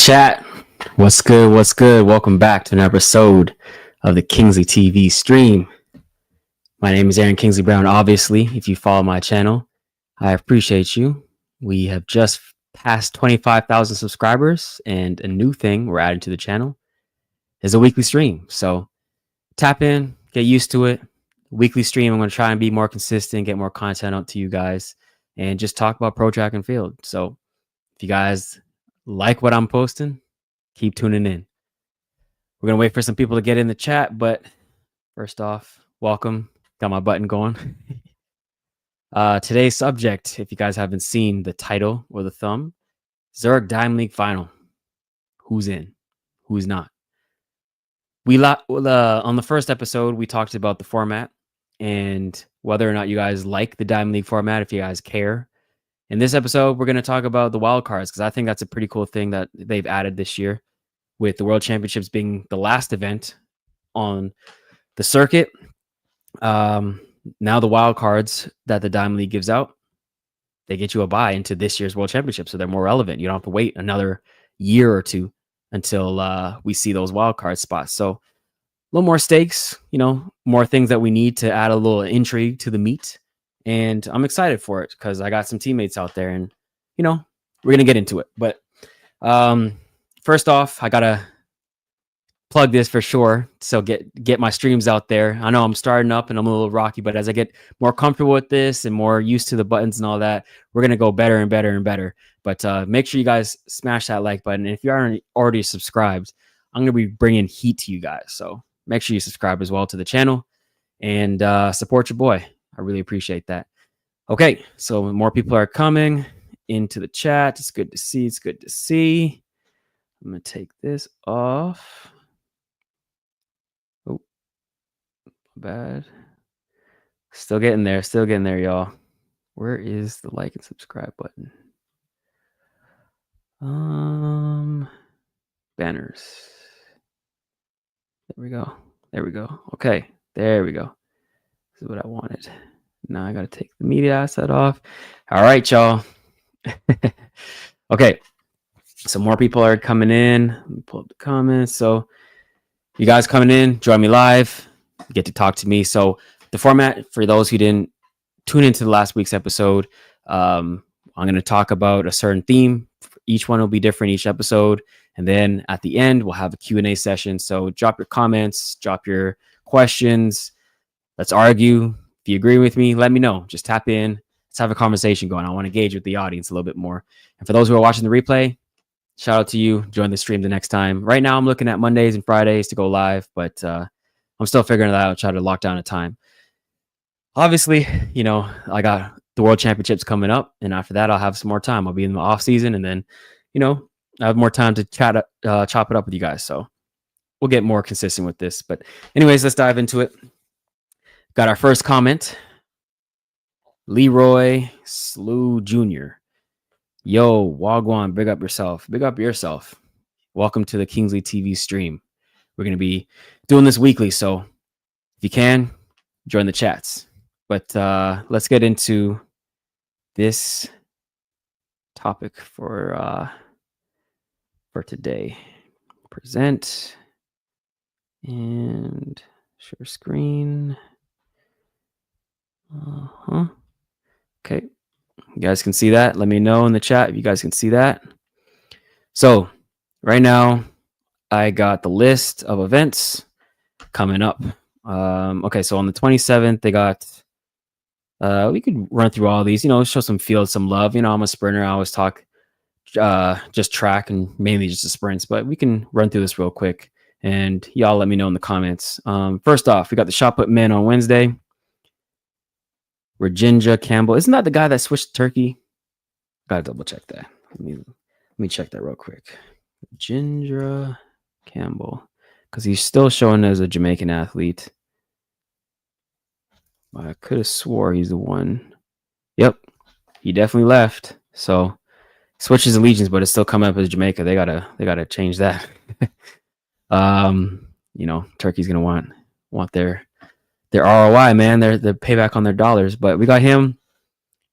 Chat, what's good? What's good? Welcome back to an episode of the Kingsley TV stream. My name is Aaron Kingsley Brown. Obviously, if you follow my channel, I appreciate you. We have just passed 25,000 subscribers, and a new thing we're adding to the channel is a weekly stream. So tap in, get used to it. Weekly stream, I'm going to try and be more consistent, get more content out to you guys, and just talk about pro track and field. So if you guys like what I'm posting, keep tuning in. We're going to wait for some people to get in the chat, but first off, welcome. Got my button going. Today's subject, if you guys haven't seen the title or the thumb, Zurich Diamond League final. Who's in? Who's not? On the first episode, we talked about the format and whether or not you guys like the Diamond League format, if you guys care. In this episode, we're going to talk about the wild cards because I think that's a pretty cool thing that they've added this year, with the World Championships being the last event on the circuit. Now the wild cards that the Diamond League gives out, they get you a buy into this year's World Championship, so they're more relevant. You don't have to wait another year or two until we see those wild card spots. So a little more stakes, more things that we need to add a little intrigue to the meet. And I'm excited for it because I got some teammates out there and, we're going to get into it. But first off, I got to plug this for sure. So get my streams out there. I know I'm starting up and I'm a little rocky, but as I get more comfortable with this and more used to the buttons and all that, we're going to go better and better and better. But make sure you guys smash that like button. And if you aren't already subscribed, I'm going to be bringing heat to you guys. So make sure you subscribe as well to the channel and support your boy. I really appreciate that. Okay, so more people are coming into the chat. It's good to see. It's good to see. I'm going to take this off. Oh, bad. Still getting there. Still getting there, y'all. Where is the like and subscribe button? Banners. There we go. There we go. Okay, there we go. This is what I wanted. Now I got to take the media asset off. All right, y'all. Okay. So more people are coming in. Let me pull up the comments. So you guys coming in, join me live. Get to talk to me. So the format, for those who didn't tune into the last week's episode, I'm going to talk about a certain theme. Each one will be different each episode. And then at the end, we'll have a Q&A session. So drop your comments, drop your questions. Let's argue. If you agree with me, let me know. Just tap in. Let's have a conversation going. I want to engage with the audience a little bit more. And for those who are watching the replay, shout out to you. Join the stream the next time. Right now, I'm looking at Mondays and Fridays to go live, but I'm still figuring that out. Try to lock down a time. Obviously, I got the World Championships coming up, and after that, I'll have some more time. I'll be in the off season, and then, I have more time to chop it up with you guys. So we'll get more consistent with this. But anyways, let's dive into it. Got our first comment. Leroy Slew Jr. Yo, Wagwan, big up yourself. Big up yourself. Welcome to the Kingsley TV stream. We're going to be doing this weekly, so if you can, join the chats. But let's get into this topic for today. Present and share screen. Okay, you guys can see that. Let me know in the chat if you guys can see that. So right now I got the list of events coming up. Okay, so on the 27th they got we could run through all these, show some field, some love. I'm a sprinter. I always talk just track and mainly just the sprints, but we can run through this real quick and y'all let me know in the comments. First off, we got the shot put men on Wednesday. Virginia Campbell. Isn't that the guy that switched to Turkey? Gotta double check that. Let me check that real quick. Virginia Campbell. Because he's still showing as a Jamaican athlete. I could have swore he's the one. Yep. He definitely left. So switches allegiance, but it's still coming up as Jamaica. They gotta change that. Turkey's gonna want their ROI, man, their payback on their dollars. But we got him,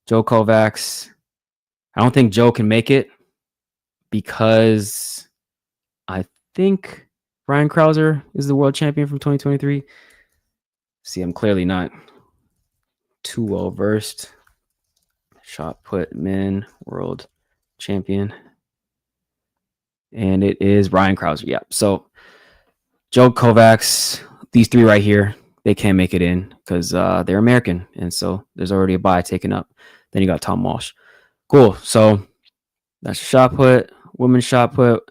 Joe Kovacs. I don't think Joe can make it because I think Ryan Krauser is the world champion from 2023. See, I'm clearly not too well versed. Shot put men world champion. And it is Ryan Krauser. Yeah. So Joe Kovacs, these three right here, they can't make it in because they're American. And so there's already a bye taken up. Then you got Tom Walsh. Cool. So that's shot put, women's shot put.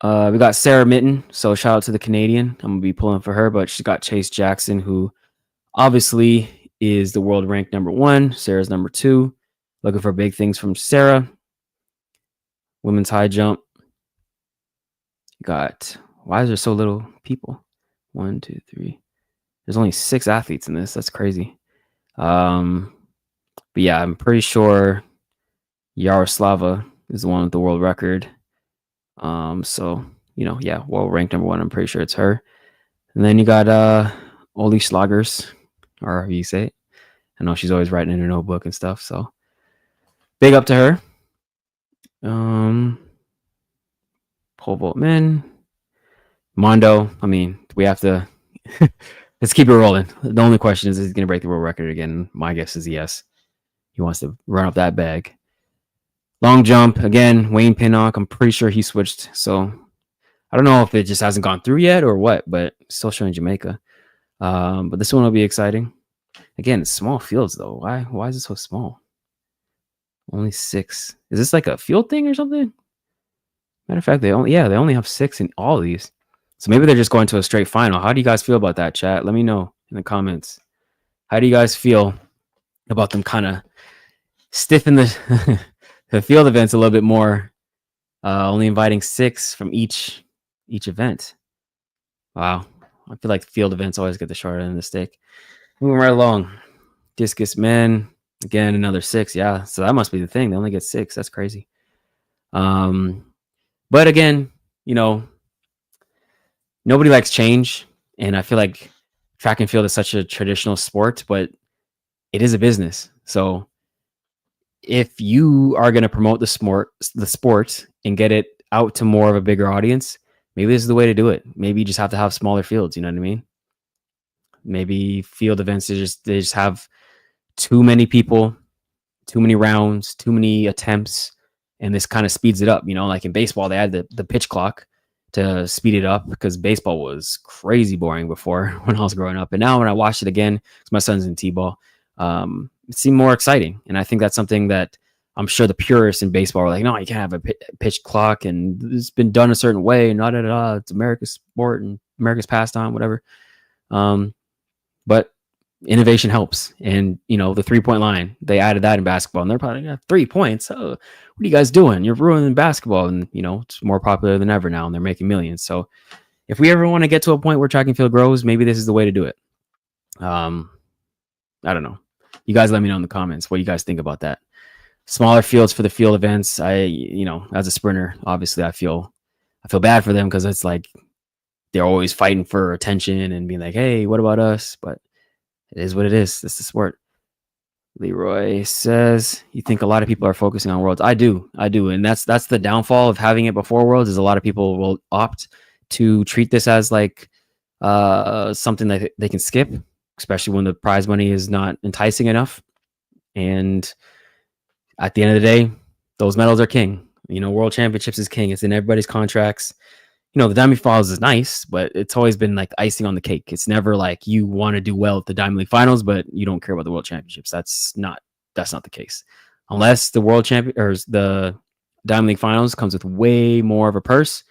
We got Sarah Mitten. So shout out to the Canadian. I'm going to be pulling for her, but she's got Chase Jackson, who obviously is the world ranked number 1. Sarah's number 2. Looking for big things from Sarah. Women's high jump. Got, why is there so little people? 1, 2, 3. There's only 6 athletes in this. That's crazy. But yeah, I'm pretty sure Yaroslava is the one with the world record. So, you know, yeah, world ranked number 1. I'm pretty sure it's her. And then you got Oli Schlagers, or however you say it. I know she's always writing in her notebook and stuff. So big up to her. Pole vault men. Mondo, I mean, we have to let's keep it rolling. The only question is he going to break the world record again? My guess is yes. He wants to run up that bag. Long jump, again, Wayne Pinnock. I'm pretty sure he switched. So I don't know if it just hasn't gone through yet or what, but still showing Jamaica. But this one will be exciting. Again, it's small fields though. Why is it so small? Only 6. Is this like a field thing or something? Matter of fact, they only have 6 in all of these. So maybe they're just going to a straight final. How do you guys feel about that, chat? Let me know in the comments. How do you guys feel about them kind of stiffen the the field events a little bit more? Only inviting 6 from each event. Wow. I feel like field events always get the short end of the stick. Moving right along. Discus men. Again, another 6. Yeah. So that must be the thing. They only get 6. That's crazy. But again, you know, nobody likes change. And I feel like track and field is such a traditional sport, but it is a business. So if you are going to promote the sport and get it out to more of a bigger audience, maybe this is the way to do it. Maybe you just have to have smaller fields. You know what I mean? Maybe field events, they just have too many people, too many rounds, too many attempts. And this kind of speeds it up, you know, like in baseball, they had the pitch clock to speed it up because baseball was crazy boring before when I was growing up. And now when I watched it again, because my son's in T-ball, it seemed more exciting. And I think that's something that I'm sure the purists in baseball are like, no, you can't have a pitch clock and it's been done a certain way. It's America's sport and America's pastime, whatever. But innovation helps. And, you know, the 3-point line, they added that in basketball and they're probably like, 3 points. Oh, what are you guys doing? You're ruining basketball. And, you know, it's more popular than ever now and they're making millions. So if we ever want to get to a point where track and field grows, maybe this is the way to do it. I don't know. You guys let me know in the comments what you guys think about that. Smaller fields for the field events. You know, as a sprinter, obviously I feel bad for them because it's like they're always fighting for attention and being like, hey, what about us? But it is what it is. It's the sport. Leroy says, you think a lot of people are focusing on Worlds? I do. And that's the downfall of having it before Worlds is a lot of people will opt to treat this as like something that they can skip, especially when the prize money is not enticing enough. And at the end of the day, those medals are king. You know, World Championships is king. It's in everybody's contracts. You know, the Diamond League Finals is nice, but it's always been like icing on the cake. It's never like you want to do well at the Diamond League Finals, but you don't care about the World Championships. That's not the case. Unless the World Champion or the Diamond League Finals comes with way more of a purse,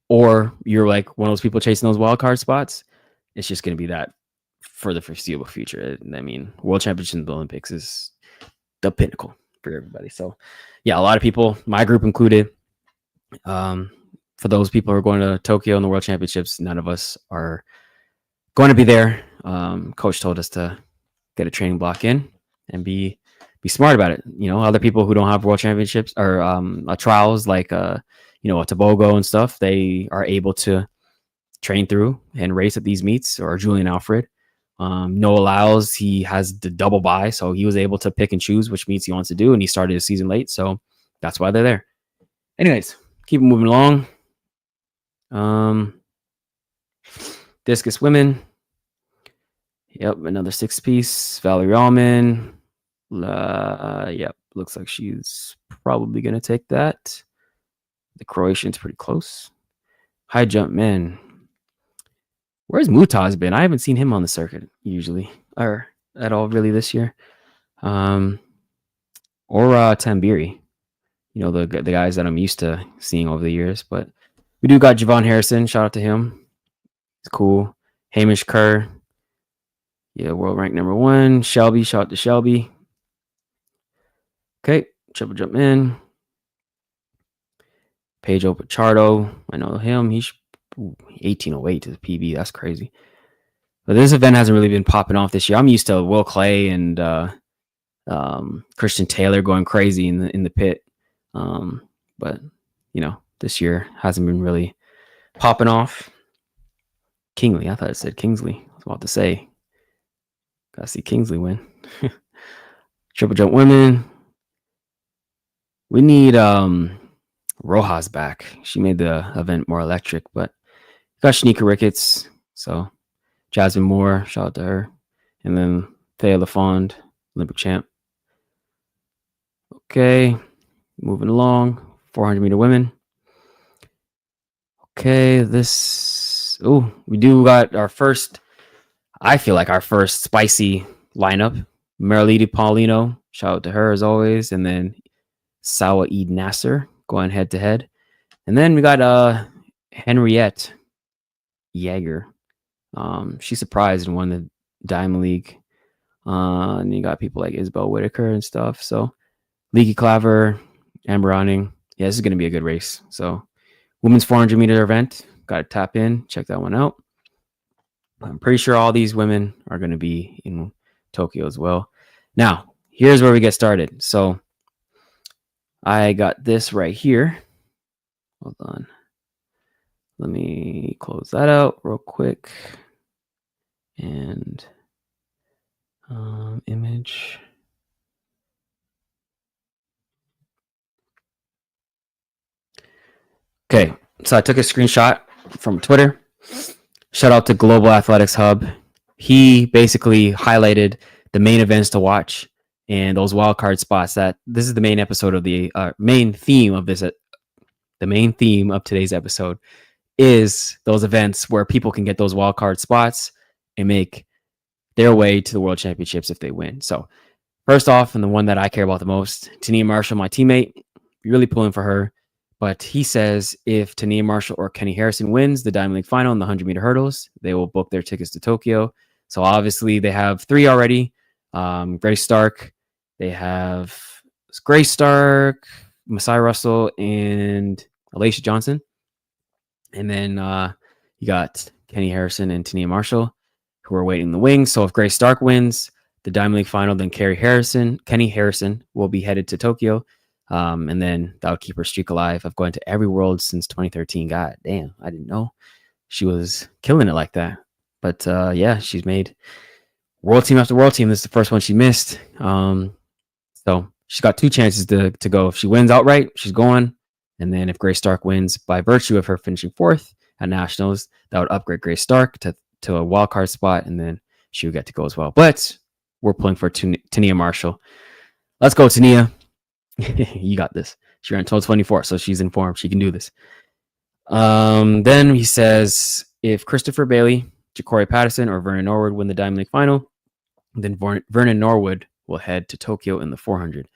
or you're like one of those people chasing those wildcard spots. It's just going to be that for the foreseeable future. I mean, World Championships and the Olympics is the pinnacle for everybody. So, yeah, a lot of people, my group included. For those people who are going to Tokyo and the World Championships, none of us are going to be there. Coach told us to get a training block in and be smart about it. You know, other people who don't have World Championships or trials like a Tobago and stuff, they are able to train through and race at these meets. Or Julian Alfred, Noah Lyles, he has the double bye, so he was able to pick and choose which meets he wants to do, and he started his season late, so that's why they're there. Anyways, keep moving along. Discus women. Yep, another 6-piece. Valerie Allman. Yep, looks like she's probably gonna take that. The Croatian's pretty close. High jump men. Where's Mutaz been? I haven't seen him on the circuit usually, or at all really this year. Or Tambiri. You know, the guys that I'm used to seeing over the years. But we do got Javon Harrison. Shout out to him. It's cool. Hamish Kerr. Yeah, world rank number 1. Shelby. Shout out to Shelby. Okay, triple jump in. Pedro Pichardo. I know him. He's 1808 to the PB. That's crazy. But this event hasn't really been popping off this year. I'm used to Will Clay and Christian Taylor going crazy in the pit. But you know, this year hasn't been really popping off. Kingsley. I thought it said Kingsley. I was about to say. Gotta see Kingsley win. Triple jump women. We need Rojas back. She made the event more electric, but got Shanika Ricketts. So Jasmine Moore, shout out to her. And then Thea LaFond, Olympic champ. Okay, moving along. 400 meter women. Okay, we do got our first, I feel like our first spicy lineup. Marilady Paulino, shout out to her as always. And then Sawa Eid Nasser going head to head. And then we got Henriette Jaeger. She surprised and won the Diamond League. And you got people like Isabel Whitaker and stuff. So Leaky Claver, Amber Ronning. Yeah, this is going to be a good race. So women's 400 meter event. Got to tap in. Check that one out. I'm pretty sure all these women are going to be in Tokyo as well. Now, here's where we get started. So I got this right here. Hold on. Let me close that out real quick. And image. Okay, so I took a screenshot from Twitter. Shout out to Global Athletics Hub. He basically highlighted the main events to watch and those wildcard spots. That this is the main episode of the main theme of this. The main theme of today's episode is those events where people can get those wildcard spots and make their way to the World Championships if they win. So first off, and the one that I care about the most, Tania Marshall, my teammate, really pulling for her. But he says if Tania Marshall or Kenny Harrison wins the Diamond League final in the 100-meter hurdles, they will book their tickets to Tokyo. So obviously they have 3 already. Grace Stark. They have Grace Stark, Masai Russell, and Alicia Johnson. And then you got Kenny Harrison and Tania Marshall, who are waiting in the wings. So if Grace Stark wins the Diamond League final, then Kenny Harrison will be headed to Tokyo. And then that would keep her streak alive of going to every world since 2013. God damn, I didn't know she was killing it like that. But yeah, she's made world team after world team. This is the first one she missed. So she's got 2 chances to go. If she wins outright, she's going. And then if Grace Stark wins by virtue of her finishing 4th at Nationals, that would upgrade Grace Stark to a wild card spot, and then she would get to go as well. But we're pulling for Tania Marshall. Let's go, Tania. You got this. She ran 12:24, so she's informed. She can do this. Then he says if Christopher Bailey, Ja'Cory Patterson, or Vernon Norwood win the Diamond League final, then Vernon Norwood will head to Tokyo in the 400.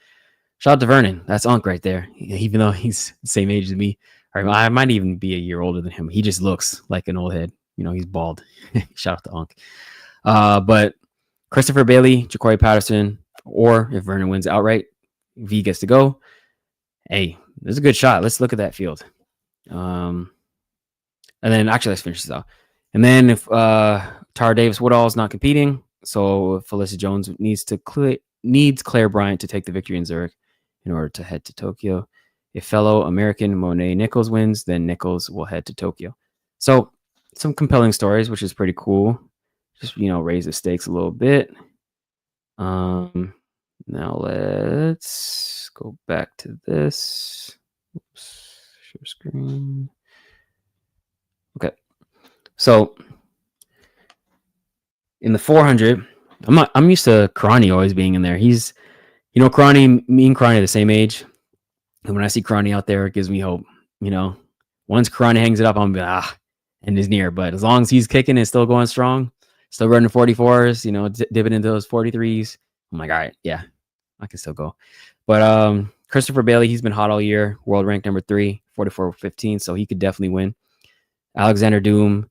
Shout out to Vernon. That's Unc right there. Even though he's the same age as me, or I might even be a year older than him. He just looks like an old head. You know, he's bald. Shout out to Unc. But Christopher Bailey, Ja'Cory Patterson, or if Vernon wins outright, V gets to go. Hey, this is a good shot. Let's look at that field. And then actually, let's finish this out. And then if Tara Davis Woodall is not competing, so Felicity Jones needs Claire Bryant to take the victory in Zurich in order to head to Tokyo. If fellow American Monet Nichols wins, then Nichols will head to Tokyo. So some compelling stories, which is pretty cool. Just, raise the stakes a little bit. Now let's go go back to this. Oops, share screen. So in the 400, I'm used to Karani always being in there. He's, Karani, me and Karani are the same age. And when I see Karani out there, it gives me hope. Once Karani hangs it up, I'm gonna be and is near. But as long as he's kicking and still going strong, still running 44s, dipping into those 43s, I'm like, all right, yeah, I can still go. But Christopher Bailey, he's been hot all year. World ranked number 3, 44.15, so he could definitely win. Alexander Doom,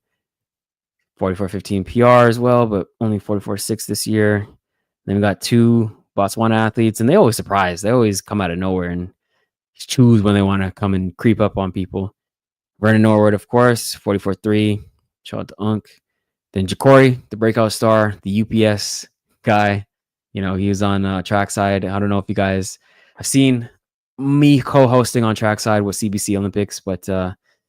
44.15 PR as well, but only 44.6 this year. Then we got 2 Botswana athletes, and they always surprise. They always come out of nowhere and choose when they want to come and creep up on people. Vernon Norwood, of course, 44.3. Shout out to Unk. Then Ja'Cory, the breakout star, the UPS guy. He was on trackside. I don't know if you guys have seen me co-hosting on trackside with CBC Olympics, but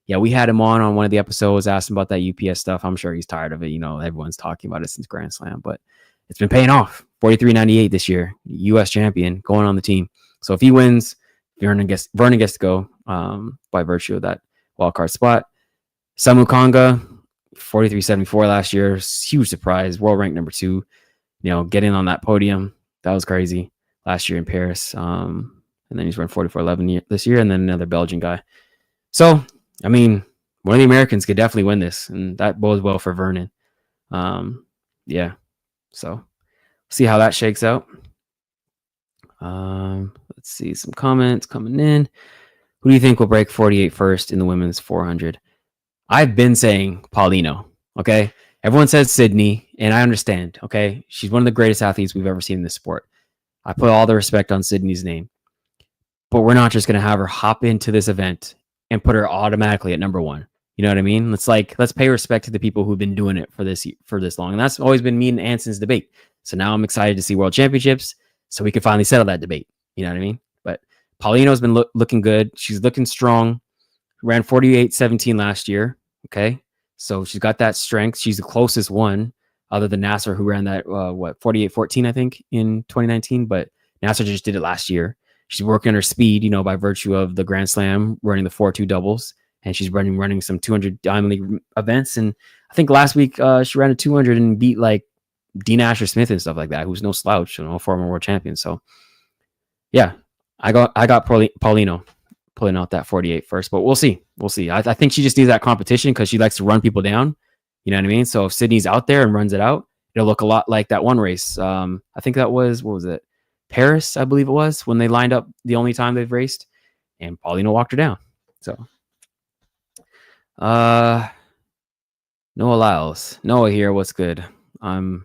yeah, we had him on one of the episodes, asked him about that UPS stuff. I'm sure he's tired of it. Everyone's talking about it since Grand Slam, but it's been paying off. 43.98 this year, U.S. champion, going on the team. So if he wins, Vernon gets to go by virtue of that wildcard spot. Samu Kanga, 43.74 last year, huge surprise, world ranked number 2. Getting on that podium, that was crazy last year in Paris. And then he's run 44.11 this year, and then another Belgian guy. So, one of the Americans could definitely win this, and that bodes well for Vernon. Yeah, so see how that shakes out. Let's see some comments coming in. Who do you think will break 48 first in the women's 400? I've been saying Paulino. Okay, everyone says Sydney, and I understand. Okay, she's one of the greatest athletes we've ever seen in this sport. I put all the respect on Sydney's name, but we're not just going to have her hop into this event and put her automatically at number 1. You know what I mean? Let's pay respect to the people who've been doing it for this long, and that's always been me and Anson's debate. So now I'm excited to see World Championships, so we can finally settle that debate. You know what I mean? But Paulino's been looking good. She's looking strong. Ran 48.17 last year. Okay, so she's got that strength. She's the closest one, other than Nasser, who ran that 48.14 I think in 2019. But Nasser just did it last year. She's working her speed, by virtue of the Grand Slam, running the 4.2 doubles, and she's running some 200 Diamond League events. And I think last week she ran a 200 and beat like Dean Asher Smith and stuff like that, who's no slouch, former world champion. So yeah, I got Paulino pulling out that 48 first, but we'll see. I think she just needs that competition because she likes to run people down. You know what I mean? So if Sydney's out there and runs it out, it'll look a lot like that one race. I think that was, what was it? Paris, I believe it was, when they lined up the only time they've raced, and Paulino walked her down. So Noah Lyles. Noah here, what's good? I'm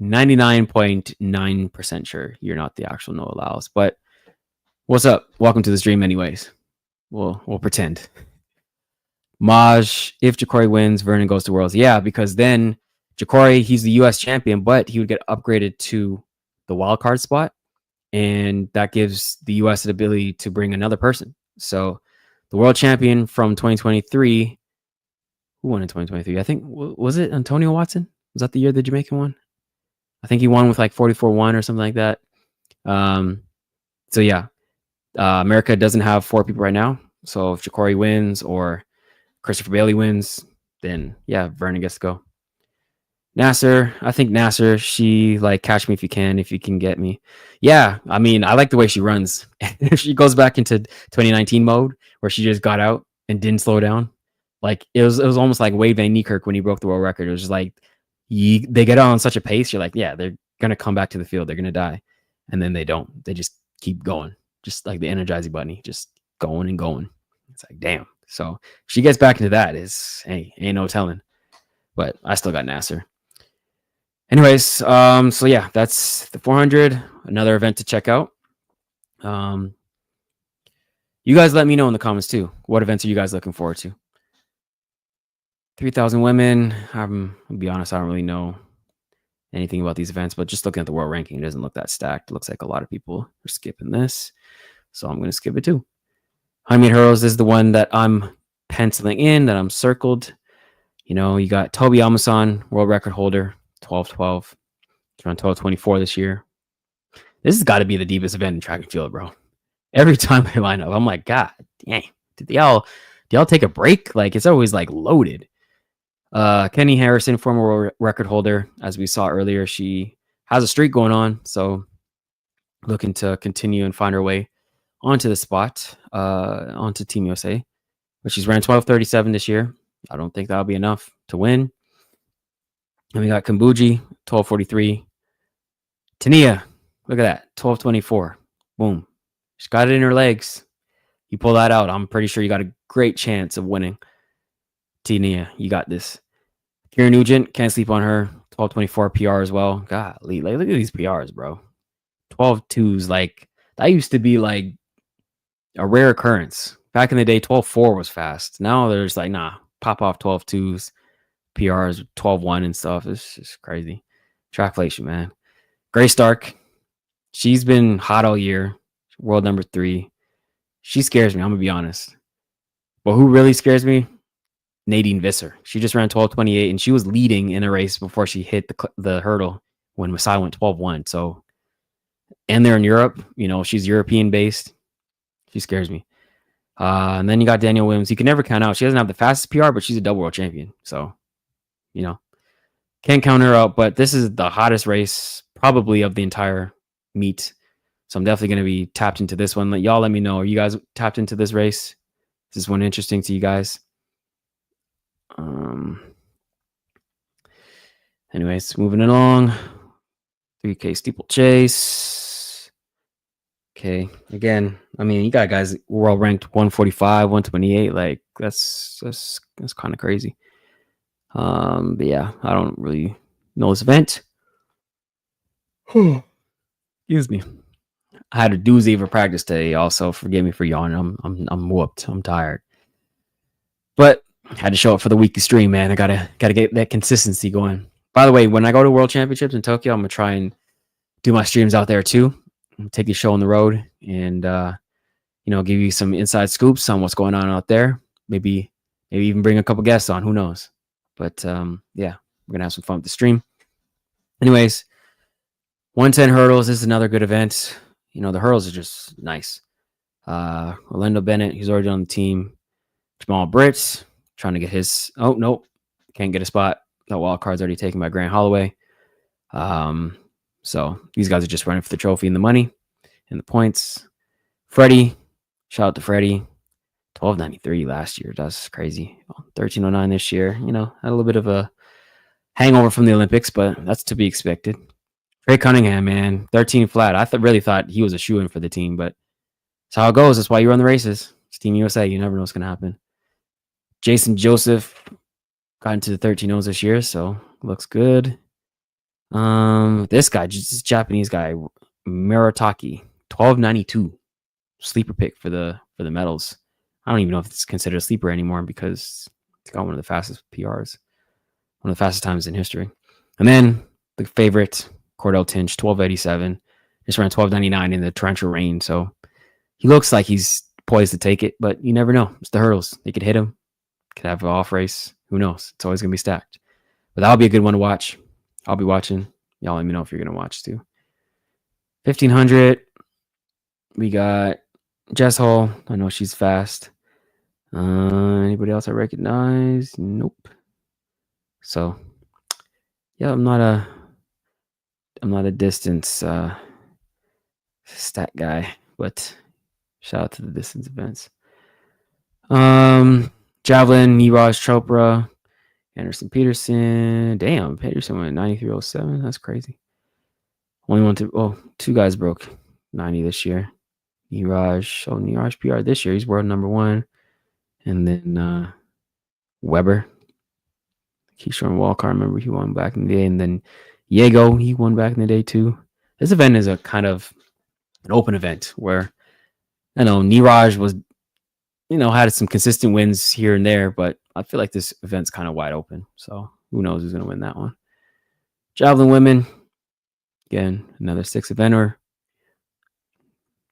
99.9% sure you're not the actual Noah Lyles, but what's up? Welcome to the stream anyways. We'll pretend. Maj, if Ja'Cory wins, Vernon goes to Worlds. Yeah, because then Ja'Cory, he's the U.S. champion, but he would get upgraded to the wildcard spot, and that gives the U.S. the ability to bring another person. So the world champion from 2023, who won in 2023? I think, was it Antonio Watson? Was that the year the Jamaican won? I think he won with like 44-1 or something like that. So yeah, America doesn't have 4 people right now. So if Ja'Cory wins or Christopher Bailey wins, then yeah, Vernon gets to go. Nasser, I think Nasser, she catch me if you can get me. Yeah, I like the way she runs. If she goes back into 2019 mode where she just got out and didn't slow down, it was almost like Wade Van Niekerk when he broke the world record. It was just they get on such a pace. You're like, yeah, they're gonna come back to the field. They're gonna die, and then they don't. They just keep going, just like the Energizing Bunny, just going and going. It's like, damn. So if she gets back into that, ain't no telling. But I still got Nasser. Anyways, so yeah, that's the 400. Another event to check out. You guys let me know in the comments too. What events are you guys looking forward to? 3,000 women. I'll be honest, I don't really know anything about these events, but just looking at the world ranking, it doesn't look that stacked. It looks like a lot of people are skipping this, so I'm going to skip it too. 100 hurdles is the one that I'm penciling in, that I'm circled. You got Toby Almason, world record holder, 12:12. He's around 12:24 this year. This has got to be the deepest event in track and field, bro. Every time I line up, I'm like, God dang, did y'all take a break? It's always loaded. Kenny Harrison, former world record holder, as we saw earlier, she has a streak going on, so looking to continue and find her way onto the spot, onto Team USA. But she's ran 12:37 this year. I don't think that'll be enough to win. And we got Kambuji, 12:43. Tania, look at that, 12:24. Boom. She's got it in her legs. You pull that out, I'm pretty sure you got a great chance of winning. Tania, you got this. Kira Nugent, can't sleep on her. 12:24 PR as well. Golly, like, look at these PRs, bro. 12:2s, like, that used to be like a rare occurrence. Back in the day, 12:4 was fast. Now there's like, nah, pop off 12:2s, PRs, 12:1 and stuff. It's just crazy. Trackflation, man. Grace Stark, she's been hot all year. World number 3. She scares me, I'm going to be honest. But who really scares me? Nadine Visser. She just ran 12:28, and she was leading in a race before she hit the hurdle when Masai went 12:1. So, and they're in Europe. You know, she's European-based. She scares me. And then you got Danielle Williams. You can never count out. She doesn't have the fastest PR, but she's a double world champion. So, you know, can't count her out. But this is the hottest race probably of the entire meet. So I'm definitely going to be tapped into this one. Y'all let me know. Are you guys tapped into this race? Is this one interesting to you guys? Anyways, moving along. 3K steeplechase. Okay, again, I mean, you got guys world ranked 145, 128. Like, that's kind of crazy. But yeah, I don't really know this event. Excuse me. I had a doozy of a practice today. Also, forgive me for yawning. I'm whooped. I'm tired. But I had to show up for the weekly stream, man. I gotta get that consistency going. By the way, when I go to World Championships in Tokyo, I'm gonna try and do my streams out there too. Take the show on the road and you know, give you some inside scoops on what's going on out there. Maybe even bring a couple guests on. Who knows? But yeah, we're gonna have some fun with the stream. Anyways, 110 hurdles. This is another good event. You know, the hurdles are just nice. Orlando Bennett, he's already on the team. Jamal Brits trying to get his. Oh nope, can't get a spot. That wild card's already taken by Grant Holloway. So these guys are just running for the trophy and the money and the points. Freddie, shout out to Freddie. 12:93 last year. That's crazy. 13:09 this year. You know, had a little bit of a hangover from the Olympics, but that's to be expected. Trey Cunningham, man, 13 flat. I really thought he was a shoo-in for the team, but that's how it goes. That's why you run the races. It's Team USA. You never know what's going to happen. Jason Joseph got into the 13-0s this year, so looks good. This guy, just this Japanese guy, Murataki, 12:92, sleeper pick for the medals. I don't even know if it's considered a sleeper anymore because it's got one of the fastest PRs, one of the fastest times in history. And then the favorite, Cordell Tinch, 12:87, just ran 12:99 in the torrential rain. So he looks like he's poised to take it, but you never know. It's the hurdles. They could hit him, could have an off race. Who knows? It's always going to be stacked. But that'll be a good one to watch. I'll be watching. Y'all let me know if you're going to watch too. 1500. We got Jess Hall. I know she's fast. Anybody else I recognize? Nope. So, yeah, I'm not a distance stat guy, but shout out to the distance events. Javelin, Neeraj Chopra, Anderson Peterson. Damn, Peterson went 93.07. That's crazy. Two guys broke 90 this year. Neeraj PR this year. He's world number 1. And then Weber. Keyshawn Walker, I remember he won back in the day. And then Diego, he won back in the day too. This event is a kind of an open event where, I know, Neeraj was, had some consistent wins here and there, but I feel like this event's kind of wide open. So who knows who's going to win that one. Javelin women, again, another 6 eventer.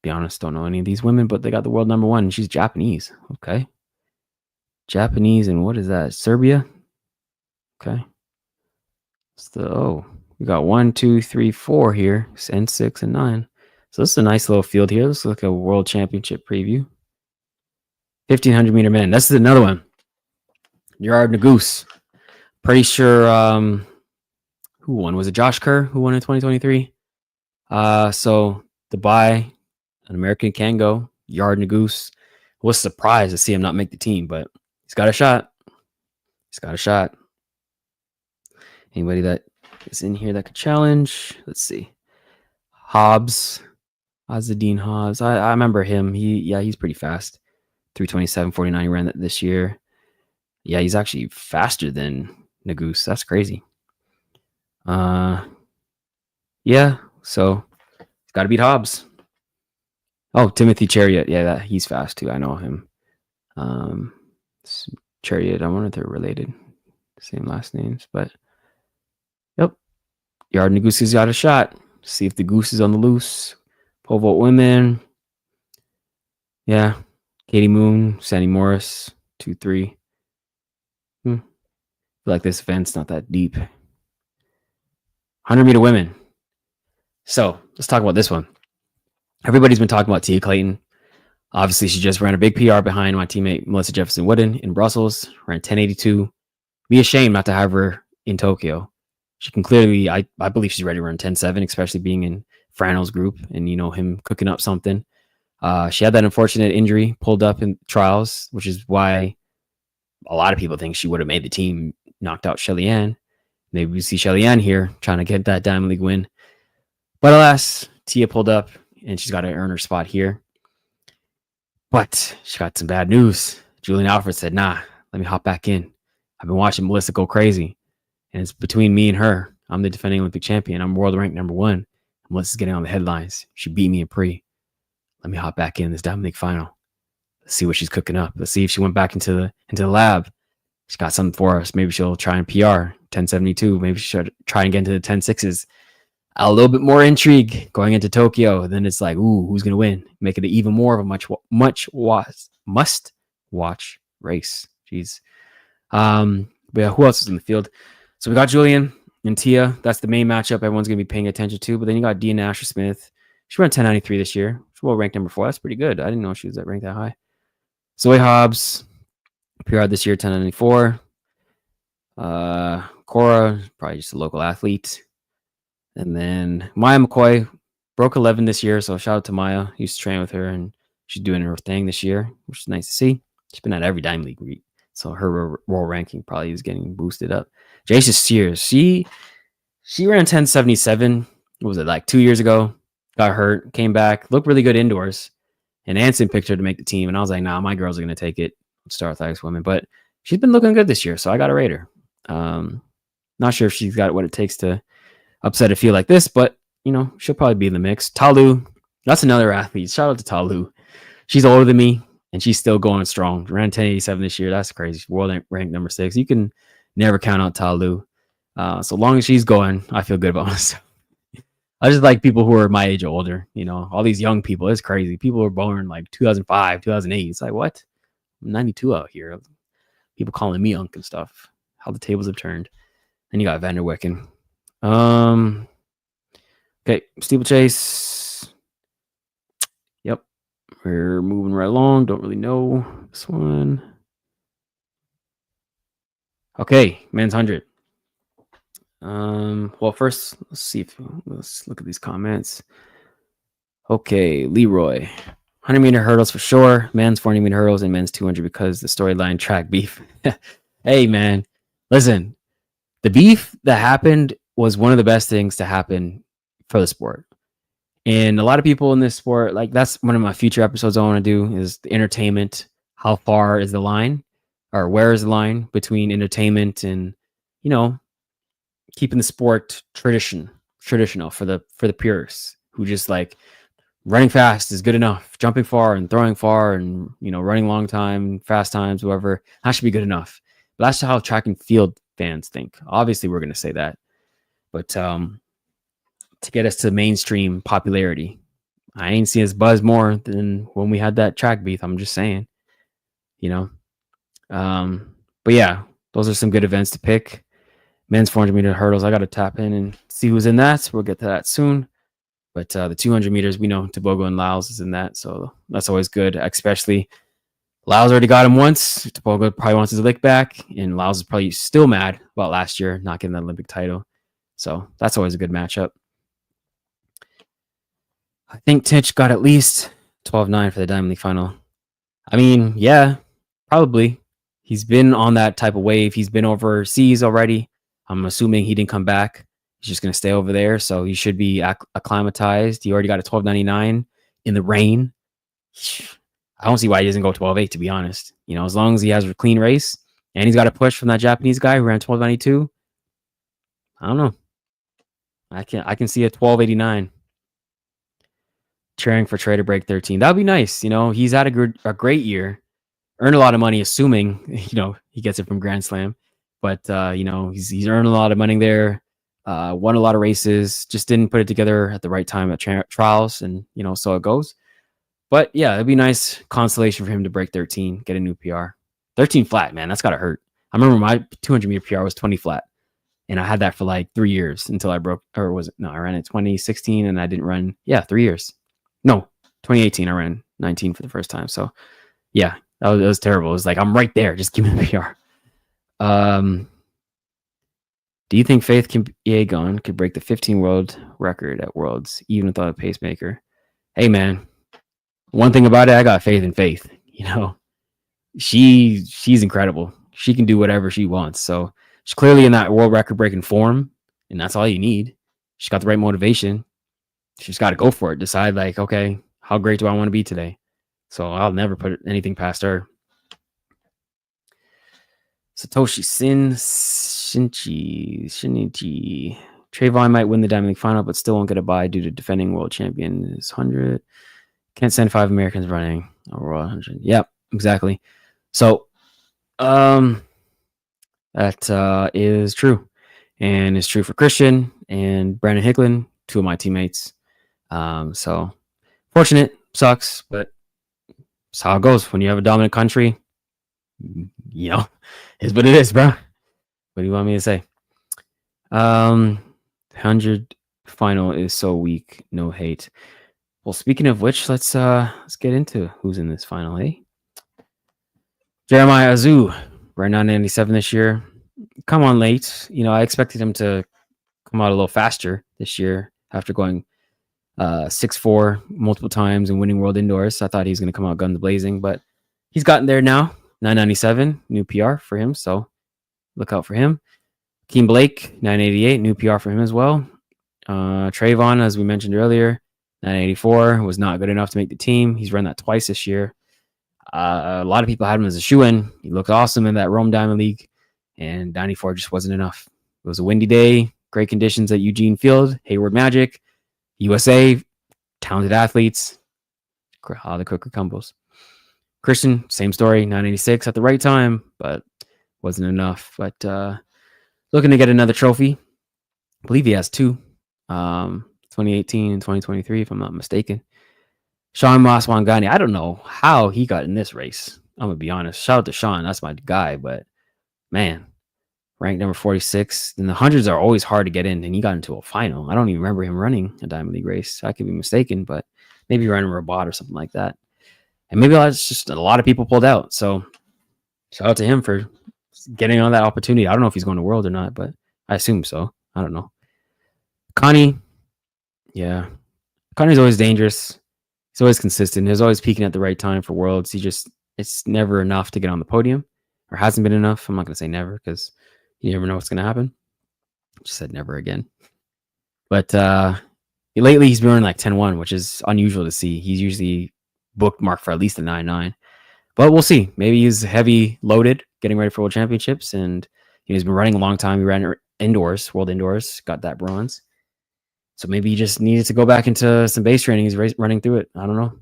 Be honest, don't know any of these women, but they got the world number 1, and she's Japanese. Okay. Japanese, and what is that? Serbia? Okay. We got 1, 2, 3, 4 here, and 6 and 9. So this is a nice little field here. This looks like a world championship preview. 1500 meter men. This is another one. Gerard Nagoose. Pretty sure who won? Was it Josh Kerr who won in 2023? So Dubai, an American can go, Yard Nagoose. Was surprised to see him not make the team, but he's got a shot. He's got a shot. Anybody that is in here that could challenge? Let's see. Hobbs. Azadine Hobbs. I remember him. He's pretty fast. 327.49 he ran that this year. Yeah, he's actually faster than Nagoose. That's crazy. Yeah, so he's got to beat Hobbs. Oh, Timothy Chariot. Yeah, he's fast too. I know him. Chariot. I wonder if they're related. Same last names, but yep. Yard Nagoose has got a shot. See if the goose is on the loose. Pole vault women. Yeah. Katie Moon, Sandy Morris, 2-3. I feel like this event's not that deep. 100-meter women. So let's talk about this one. Everybody's been talking about Tia Clayton. Obviously, she just ran a big PR behind my teammate Melissa Jefferson Wooden in Brussels. Ran 10.82. Be ashamed not to have her in Tokyo. She can clearly, I believe she's ready to run 10.7, especially being in Frano's group and, him cooking up something. She had that unfortunate injury pulled up in trials, which is why a lot of people think she would have made the team, knocked out Shelly Ann. Maybe we see Shelly Ann here trying to get that Diamond League win. But alas, Tia pulled up and she's got to earn her spot here. But she got some bad news. Julian Alfred said, nah, let me hop back in. I've been watching Melissa go crazy. And it's between me and her. I'm the defending Olympic champion. I'm world ranked #1. Melissa's getting on the headlines. She beat me in pre. Let me hop back in this Diamond League final. Let's see what she's cooking up. Let's see if she went back into the lab. She's got something for us. Maybe she'll try and PR 10.72. Maybe she should try and get into the 10.6s. A little bit more intrigue going into Tokyo. Then it's like, ooh, who's going to win? Make it even more of a must watch race. Jeez. But yeah, who else is in the field? So we got Julian and Tia. That's the main matchup everyone's going to be paying attention to. But then you got Deanna Asher Smith. She ran 10.93 this year. She's well ranked #4. That's pretty good. I didn't know she was ranked that high. Zoe Hobbs, PR this year, 10.94. Cora, probably just a local athlete. And then Maya McCoy broke 11 this year. So shout out to Maya. Used to train with her and she's doing her thing this year, which is nice to see. She's been at every Diamond League meet. So her world ranking probably is getting boosted up. Jason Sears, she ran 10.77. What was it, like 2 years ago? Got hurt, came back, looked really good indoors. And Anson picked her to make the team. And I was like, nah, my girls are going to take it. Star Athletics women. But she's been looking good this year. So I got to rate her. Not sure if she's got what it takes to upset a field like this. But, she'll probably be in the mix. Talu, that's another athlete. Shout out to Talu. She's older than me. And she's still going strong. Ran 10.87 this year. That's crazy. World ranked #6. You can never count out Talu. So long as she's going, I feel good about myself. I just like people who are my age or older. All these young people. It's crazy. People were born like 2005, 2008. It's like, what? I'm 92 out here. People calling me unk and stuff. How the tables have turned. Then you got Vander Wicken. Okay, steeplechase. Yep. We're moving right along. Don't really know this one. Okay, men's 100. Well, first, let's look at these comments. Okay, Leroy. 100-meter hurdles for sure. Men's 400-meter hurdles and men's 200 because the storyline track beef. Hey, man. Listen, the beef that happened was one of the best things to happen for the sport. And a lot of people in this sport, like that's one of my future episodes I want to do is the entertainment. How far is the line? Or where is the line between entertainment and, keeping the sport traditional for the purists who just like running fast is good enough, jumping far and throwing far and, running long time, fast times, whatever, that should be good enough. But that's how track and field fans think. Obviously, we're going to say that. But to get us to mainstream popularity, I ain't seen us buzz more than when we had that track beef. I'm just saying, But yeah, those are some good events to pick. Men's 400-meter hurdles, I got to tap in and see who's in that. We'll get to that soon. But the 200 meters, we know Tobogo and Laos is in that. So that's always good, especially Laos already got him once. Topolga probably wants his lick back, and Laos is probably still mad about last year not getting that Olympic title. So that's always a good matchup. I think Titch got at least 12-9 for the Diamond League final. I mean, yeah, probably. He's been on that type of wave. He's been overseas already. I'm assuming he didn't come back. He's just going to stay over there. So he should be acclimatized. He already got a 12.99 in the rain. I don't see why he doesn't go 12.8, to be honest. You know, as long as he has a clean race and he's got a push from that Japanese guy who ran 12.92, I don't know. I can see a 12.89. Cheering for Trey to break 13. That would be nice. You know, he's had a great year. Earned a lot of money, assuming, you know, he gets it from Grand Slam. But, you know, he's earned a lot of money there. Won a lot of races. Just didn't put it together at the right time at trials. And, you know, so it goes. But, yeah, it'd be nice consolation for him to break 13, get a new PR. 13 flat, man. That's got to hurt. I remember my 200-meter PR was 20 flat. And I had that for like 3 years until I broke, or was it? No, I ran in 2016 and I didn't run. Yeah, 3 years. No, 2018, I ran 19 for the first time. So, yeah, that was terrible. It was like, I'm right there. Just give me the PR. Do you think Faith Kipyegon could break the 15 world record at Worlds, even without a pacemaker? Hey, man, one thing about it, I got faith in Faith. You know, she's incredible. She can do whatever she wants. So she's clearly in that world record breaking form, and that's all you need. She's got the right motivation. She's got to go for it. Decide like, okay, how great do I want to be today? So I'll never put anything past her. Satoshi Shinichi. Trayvon might win the Diamond League final, but still won't get a bye due to defending world champion is 100. Can't send 5 Americans running over 100. Yep, exactly. So, that is true, and it's true for Christian and Brandon Hicklin, 2 of my teammates. So fortunate, sucks, but it's how it goes when you have a dominant country. You know, is what it is, bro. What do you want me to say? 100 final is so weak, no hate. Well, speaking of which, let's get into who's in this final, eh? Jeremiah Azu, ran 997 this year. Come on late. You know, I expected him to come out a little faster this year after going 6'4" multiple times and winning World Indoors. I thought he was going to come out guns blazing, but he's gotten there now. 997, new PR for him, so look out for him. Keem Blake, 988, new PR for him as well. Trayvon, as we mentioned earlier, 984, was not good enough to make the team. He's run that twice this year. A lot of people had him as a shoe-in. He looked awesome in that Rome Diamond League, and 94 just wasn't enough. It was a windy day, great conditions at Eugene Field, Hayward Magic, USA, talented athletes, the cooker combos. Christian, same story, 986 at the right time, but wasn't enough. But looking to get another trophy. I believe he has 2, 2018 and 2023, if I'm not mistaken. Sean Maswangani, I don't know how he got in this race. I'm going to be honest. Shout out to Sean. That's my guy. But, man, ranked number 46. And the hundreds are always hard to get in, and he got into a final. I don't even remember him running a Diamond League race. I could be mistaken, but maybe he ran a robot or something like that. And maybe that's just a lot of people pulled out. So shout out to him for getting on that opportunity. I don't know if he's going to World or not, but I assume so. I don't know. Connie. Yeah. Connie's always dangerous. He's always consistent. He's always peaking at the right time for Worlds. It's never enough to get on the podium, or hasn't been enough. I'm not going to say never because you never know what's going to happen. Just said never again. But lately he's been running like 10-1, which is unusual to see. He's usually bookmarked for at least a 9-9. But we'll see. Maybe he's heavy loaded, getting ready for World Championships, and he's been running a long time. He ran indoors, World Indoors, got that bronze. So maybe he just needed to go back into some base training. He's running through it. I don't know. And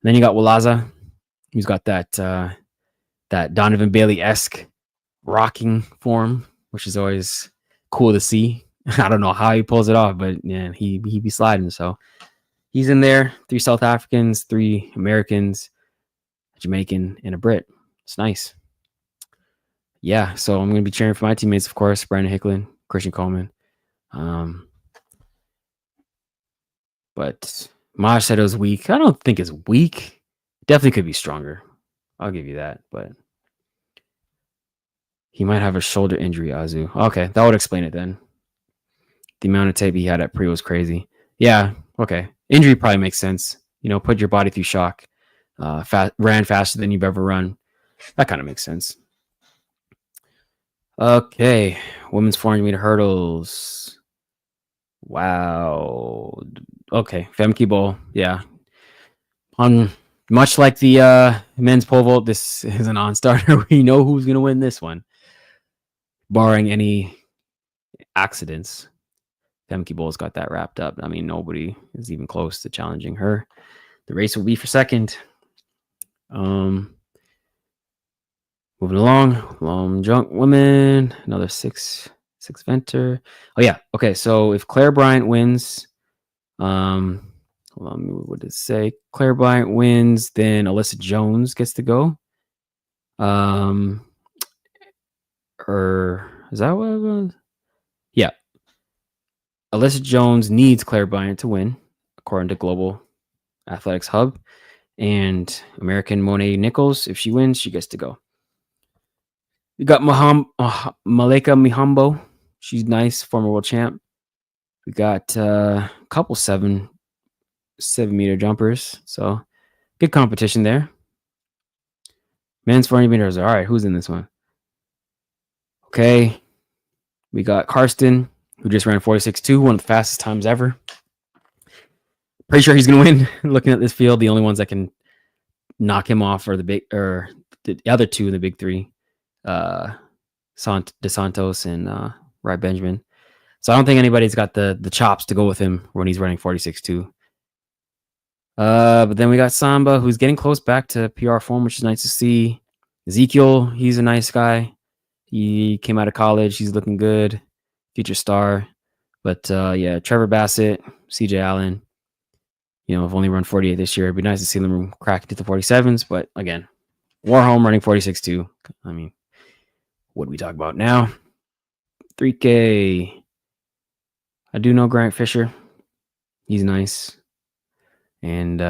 then you got Walaza. He's got that Donovan Bailey-esque rocking form, which is always cool to see. I don't know how he pulls it off, but yeah, he be sliding. So he's in there. 3 South Africans, 3 Americans, a Jamaican, and a Brit. It's nice. Yeah, so I'm going to be cheering for my teammates, of course, Brandon Hicklin, Christian Coleman. But Maj said it was weak. I don't think it's weak. Definitely could be stronger. I'll give you that. But he might have a shoulder injury, Azu. Okay, that would explain it then. The amount of tape he had at pre was crazy. Yeah, okay. Injury probably makes sense. Put your body through shock. Ran faster than you've ever run. That kind of makes sense. Okay, women's 400-meter hurdles. Wow. Okay, Femke Bol. Yeah. Much like the men's pole vault, this is a non-starter. We know who's going to win this one, barring any accidents. Femke Bol's got that wrapped up. I mean, nobody is even close to challenging her. The race will be for second. Moving along, long jump women, another six venter. Oh yeah, okay. So if Claire Bryant wins, hold on, what did it say? Claire Bryant wins, then Alyssa Jones gets to go. Or is that what it was? Yeah. Alyssa Jones needs Claire Bryant to win, according to Global Athletics Hub. And American Monet Nichols, if she wins, she gets to go. We got Maleka Mihambo. She's nice, former world champ. We got a couple 7-meter jumpers. So good competition there. Men's 400 meters. All right, who's in this one? Okay. We got Karsten, who just ran 46.2, one of the fastest times ever. Pretty sure he's going to win. Looking at this field, the only ones that can knock him off are the other two in the big three. DeSantos and Wright Benjamin. So I don't think anybody's got the chops to go with him when he's running 46.2. But then we got Samba, who's getting close back to PR form, which is nice to see. Ezekiel, he's a nice guy. He came out of college. He's looking good. Future star. But yeah, Trevor Bassett, CJ Allen, have only run 48 this year. It'd be nice to see them crack into the 47s. But again, Warholm running 46.2. I mean, what do we talk about now? 3K. I do know Grant Fisher. He's nice. And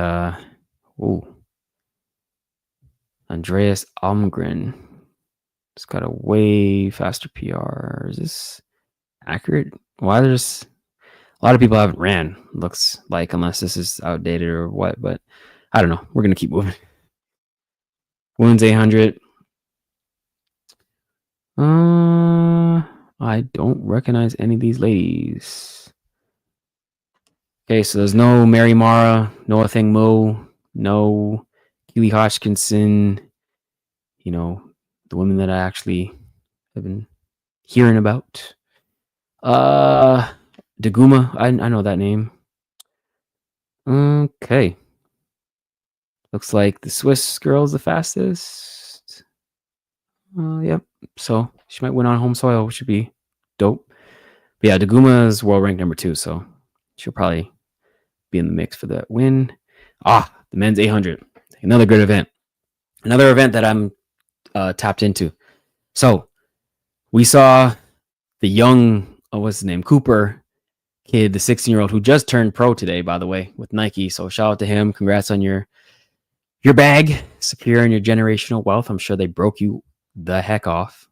Andreas Almgren. It's got a way faster PR. Is this accurate? Why there's a lot of people haven't ran, looks like, unless this is outdated or what, but I don't know. We're gonna keep moving. Women's 800. I don't recognize any of these ladies. Okay, so there's no Mary Mara, no Thing Mo, no Keely Hodgkinson, the women that I actually have been hearing about. Daguma, I know that name. Okay. Looks like the Swiss girl is the fastest. Yep. So she might win on home soil, which would be dope. But yeah, Daguma is world ranked number 2, so she'll probably be in the mix for that win. The men's 800. Another good event. Another event that I'm tapped into. So we saw the young, what's his name? Cooper kid, the 16-year-old who just turned pro today, by the way, with Nike. So shout out to him. Congrats on your bag, securing your generational wealth. I'm sure they broke you the heck off.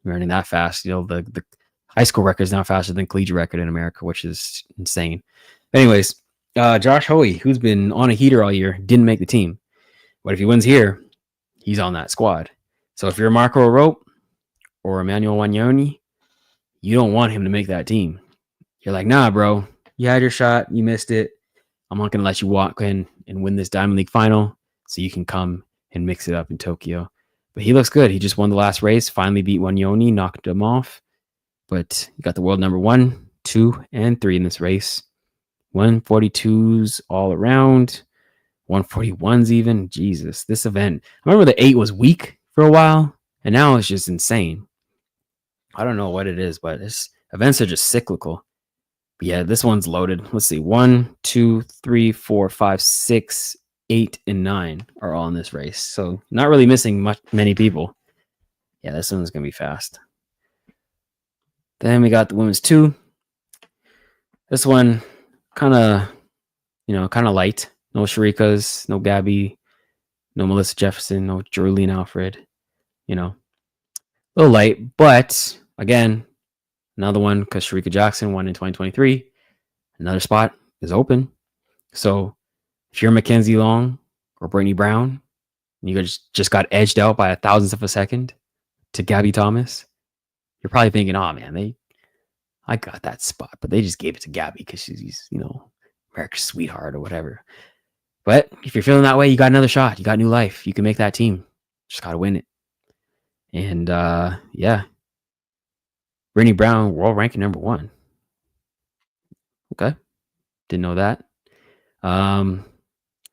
Running that fast. The high school record is now faster than collegiate record in America, which is insane. But anyways, Josh Hoey, who's been on a heater all year, didn't make the team. But if he wins here, he's on that squad. So if you're Marco O'Rourke or Emmanuel Wanyoni, you don't want him to make that team. You're like, nah, bro, you had your shot, you missed it. I'm not going to let you walk in and win this Diamond League final so you can come and mix it up in Tokyo. But he looks good. He just won the last race, finally beat Wanyoni, knocked him off. But he got the world number 1, 2, and 3 in this race. 142s all around. 141s even. Jesus, this event. I remember the 8 was weak for a while, and now it's just insane. I don't know what it is, but events are just cyclical. But yeah, this one's loaded. Let's see. 1, 2, 3, 4, 5, 6, 8, and 9 are all in this race. So not really missing many people. Yeah, this one's going to be fast. Then we got the women's 2. This one kind of light. No Sharikas, no Gabby. No Melissa Jefferson, no Jorlene Alfred. You know, a little light, but again, another one because Sharika Jackson won in 2023. Another spot is open. So if you're Mackenzie Long or Brittany Brown, and you just got edged out by a thousandth of a second to Gabby Thomas, you're probably thinking, oh man, I got that spot, but they just gave it to Gabby because she's, America's sweetheart or whatever. But if you're feeling that way, you got another shot. You got new life. You can make that team. Just got to win it. And yeah, Brittany Brown, world ranking number 1. Okay. Didn't know that. I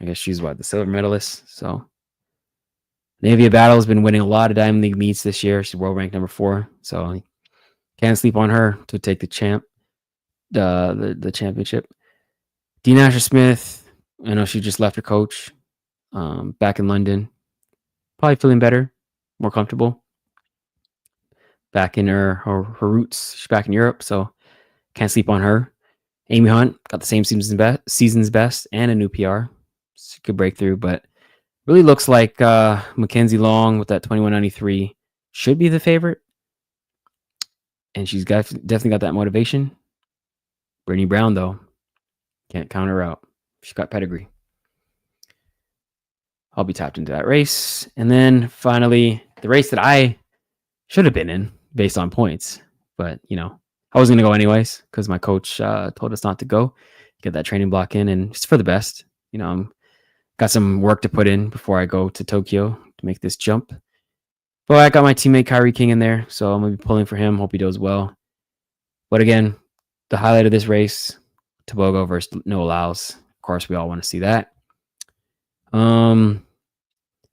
guess she's the silver medalist. So Navia Battle has been winning a lot of Diamond League meets this year. She's world ranked number 4. So can't sleep on her to take the championship. Dean Asher Smith, I know she just left her coach back in London. Probably feeling better, more comfortable. Back in her roots. She's back in Europe, so can't sleep on her. Amy Hunt got the same season's best and a new PR. It's a good breakthrough, but really looks like Mackenzie Long with that 21.93 should be the favorite. And she's definitely got that motivation. Brittany Brown, though, can't count her out. She's got pedigree. I'll be tapped into that race. And then finally, the race that I should have been in based on points. But, I was going to go anyways because my coach told us not to go. Get that training block in, and it's for the best. I'm got some work to put in before I go to Tokyo to make this jump. But I got my teammate Kyrie King in there, so I'm going to be pulling for him. Hope he does well. But again, the highlight of this race, Tobogo versus Noah Lyles. Of course, we all want to see that. Then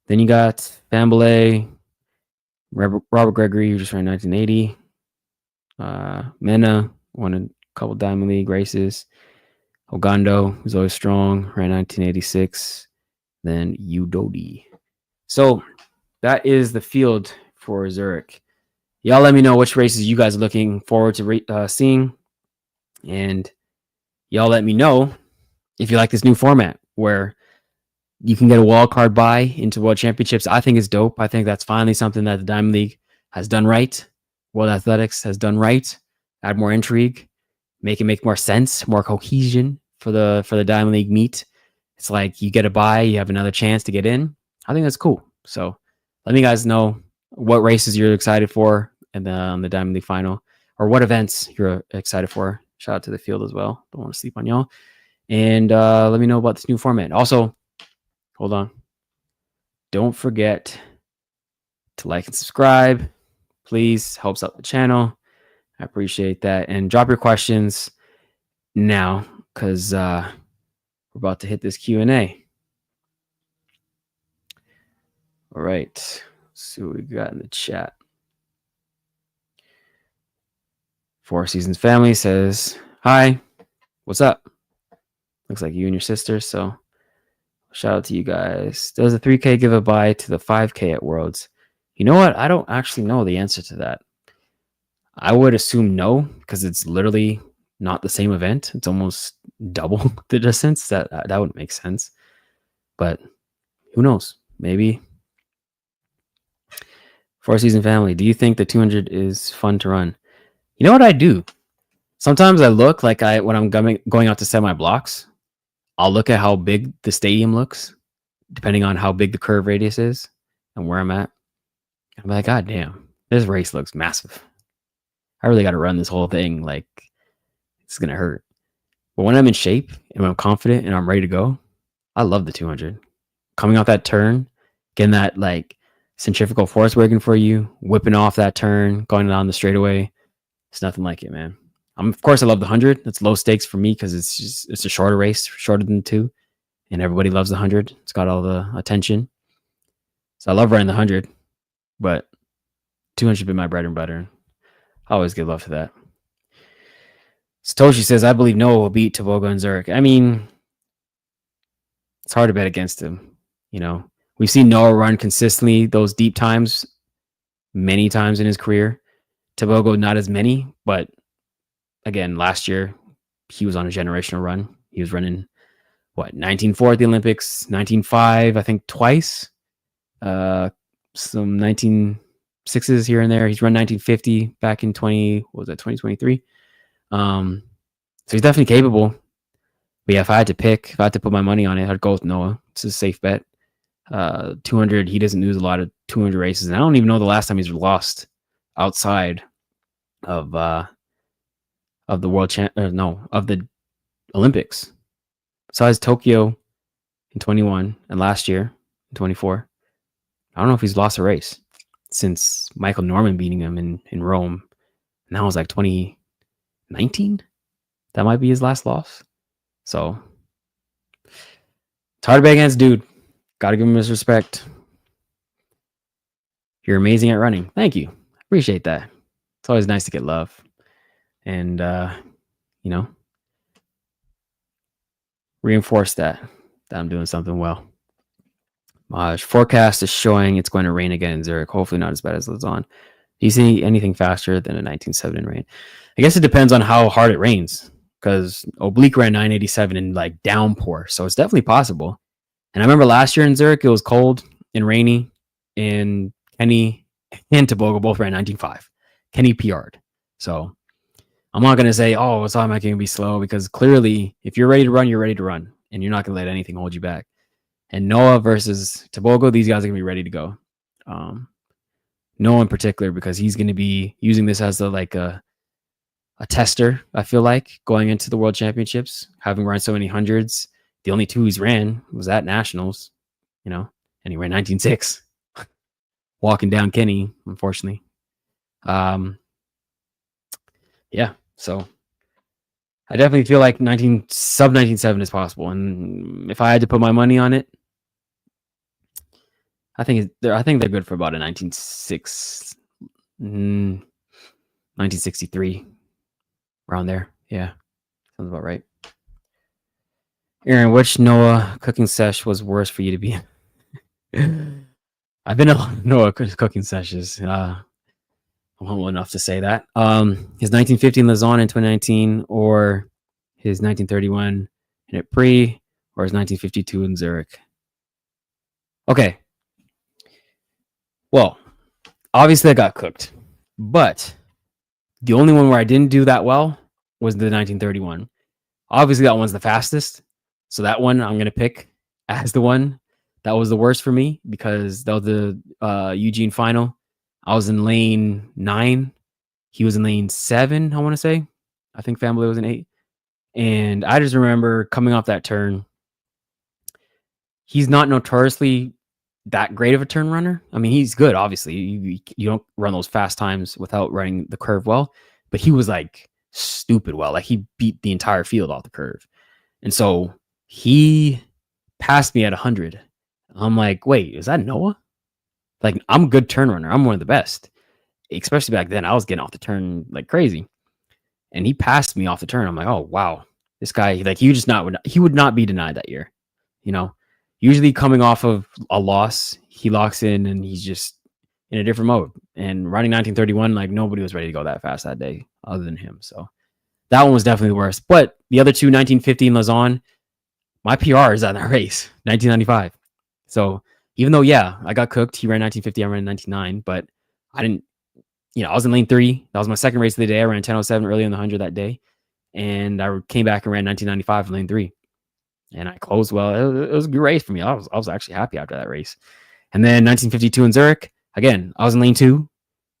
you got Fambolay, Robert Gregory, who just ran 1980. Mena won a couple Diamond League races. Ogando, who's always strong, ran 1986. Then Udodi. So that is the field for Zurich. Y'all let me know which races you guys are looking forward to seeing. And y'all let me know if you like this new format where you can get a wild card bye into World Championships. I think it's dope. I think that's finally something that the Diamond League has done right. World Athletics has done right. Add more intrigue, make it make more sense, more cohesion for the Diamond League meet. It's like you get a bye, you have another chance to get in. I think that's cool. So let me guys know what races you're excited for in the Diamond League final, or what events you're excited for. Shout out to the field as well. Don't want to sleep on y'all. And let me know about this new format. Also, hold on. Don't forget to like and subscribe. Please, helps out the channel. I appreciate that. And drop your questions now because we're about to hit this Q&A. All right. Let's see what we got in the chat. Four Seasons Family says, hi, what's up? Looks like you and your sister. So shout out to you guys. Does the 3K give a bye to the 5K at Worlds? You know what? I don't actually know the answer to that. I would assume no, because it's literally not the same event. It's almost double the distance. That wouldn't make sense. But who knows? Maybe. Four Season Family, do you think the 200 is fun to run? You know what I do? Sometimes I look like when I'm going out to set my blocks, I'll look at how big the stadium looks, depending on how big the curve radius is and where I'm at. I'm like, God damn, this race looks massive. I really got to run this whole thing. Like, it's going to hurt. But when I'm in shape and I'm confident and I'm ready to go, I love the 200. Coming off that turn, getting that like centrifugal force working for you, whipping off that turn, going down the straightaway. It's nothing like it, man. Of course, I love the 100. It's low stakes for me because it's a shorter race, shorter than 2. And everybody loves the 100. It's got all the attention. So I love running the 100. But 200 has been my bread and butter. I always give love to that. Satoshi says, I believe Noah will beat Tobogo and Zurich. I mean, it's hard to bet against him. We've seen Noah run consistently those deep times many times in his career. Tobogo, not as many, but again, last year, he was on a generational run. He was running, 19.4 at the Olympics, 19.5, I think, twice. some 19.6s here and there. He's run 1950 back in 2023. So he's definitely capable. But yeah, if I had to put my money on it, I'd go with Noah. It's a safe bet. 200, he doesn't lose a lot of 200 races. And I don't even know the last time he's lost outside of the of the Olympics. Besides Tokyo in 21 and last year in 24. I don't know if he's lost a race since Michael Norman beating him in Rome. And that was like 2019. That might be his last loss. So it's hard to bet against, dude. Gotta give him his respect. You're amazing at running. Thank you. Appreciate that. It's always nice to get love. And reinforce that I'm doing something well. Forecast is showing it's going to rain again in Zurich. Hopefully not as bad as Lausanne. Do you see anything faster than a 19.7 in rain? I guess it depends on how hard it rains, because Oblique ran 987 in like downpour, so it's definitely possible. And I remember last year in Zurich, it was cold and rainy, and Kenny and Tobogo both ran 19.5. Kenny PR'd. So I'm not going to say, oh, it's automatically going to be slow, because clearly if you're ready to run, you're ready to run, and you're not going to let anything hold you back. And Noah versus Tobogo, these guys are going to be ready to go. Noah in particular, because he's going to be using this as a tester, I feel like, going into the World Championships, having run so many hundreds. The only two he's ran was at Nationals, and he ran 19.6, walking down Kenny, unfortunately. Yeah, so I definitely feel like sub 19.7 is possible, and if I had to put my money on it, I think they're good for about a 19.6, 1963, around there. Yeah, sounds about right. Aaron, which Noah cooking sesh was worse for you to be in? I've been in Noah cooking sessions. I'm humble enough to say that. His 1950 in Lausanne in 2019, or his 1931 in at Pre, or his 1952 in Zurich. Okay. Well, obviously I got cooked, but the only one where I didn't do that well was the 1931. Obviously that one's the fastest, so that one I'm going to pick as the one that was the worst for me, because that was the Eugene final. I was in lane 9. He was in lane 7, I want to say. I think Family was in 8. And I just remember coming off that turn. He's not notoriously that great of a turn runner. I mean, he's good, obviously. You don't run those fast times without running the curve well. But he was like stupid well. Like he beat the entire field off the curve. And so he passed me at 100. I'm like, wait, is that Noah? Like, I'm a good turn runner. I'm one of the best. Especially back then, I was getting off the turn like crazy. And he passed me off the turn. I'm like, oh, wow. This guy, like, he would not be denied that year. Usually coming off of a loss, he locks in and he's just in a different mode. And running 1931, like, nobody was ready to go that fast that day other than him. So that one was definitely the worst. But the other two, 1950 and Lausanne, my PR is at that race, 1995. So even though, yeah, I got cooked, he ran 1950, I ran 1999, but I didn't, I was in lane 3. That was my second race of the day. I ran 10:07 early in the 100 that day. And I came back and ran 1995 in lane 3. And I closed well. It was a good race for me. I was actually happy after that race. And then 1952 in Zurich, again, I was in lane 2,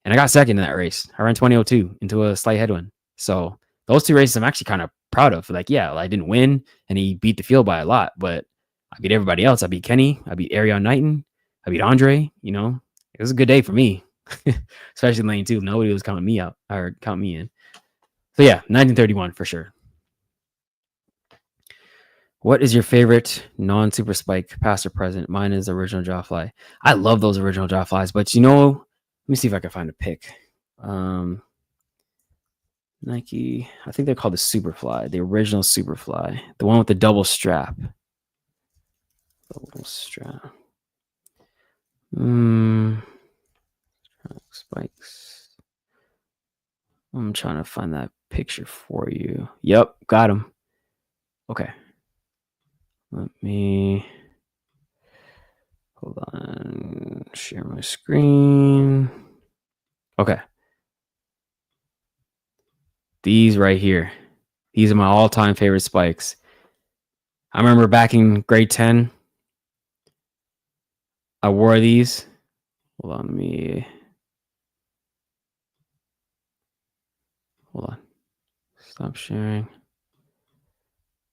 and I got second in that race. I ran 20:02 into a slight headwind. So those two races I'm actually kind of proud of. Like, yeah, I didn't win, and he beat the field by a lot, but I beat everybody else. I beat Kenny. I beat Arion Knighton. I beat Andre. It was a good day for me, especially in lane 2. Nobody was counting me out or counting me in. So yeah, 1931 for sure. What is your favorite non-super spike, past or present? Mine is original draw fly. I love those original draw flies, but let me see if I can find a pick. Nike, I think they're called the Superfly, the original Superfly, the one with the double strap. Double strap. Spikes. I'm trying to find that picture for you. Yep, got him. Okay. Hold on. Share my screen. Okay. These right here. These are my all-time favorite spikes. I remember back in grade 10, I wore these. Hold on, hold on. Stop sharing.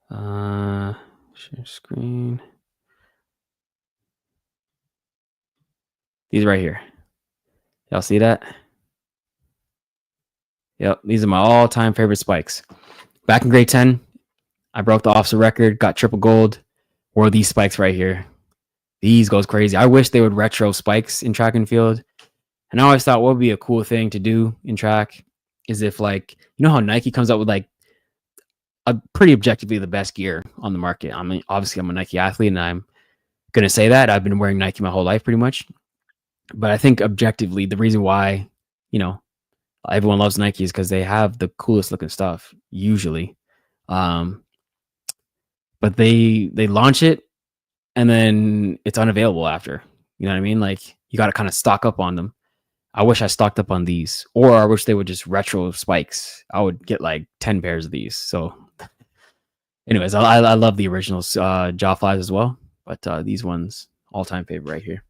Share screen. These right here. Y'all see that? Yep, these are my all-time favorite spikes. Back in grade 10, I broke the officer record, got triple gold, wore these spikes right here. These goes crazy. I wish they would retro spikes in track and field. And I always thought what would be a cool thing to do in track is if, like, you know how Nike comes up with like a pretty objectively the best gear on the market. I mean, obviously I'm a Nike athlete and I'm going to say that. I've been wearing Nike my whole life pretty much. But I think objectively the reason why, you know, everyone loves Nike is because they have the coolest looking stuff usually. But they launch it and then it's unavailable after. You know what I mean? Like you got to kind of stock up on them. I wish I stocked up on these, or I wish they would just retro spikes. I would get like 10 pairs of these. So anyways, I love the original jaw flies as well, but these ones all-time favorite right here.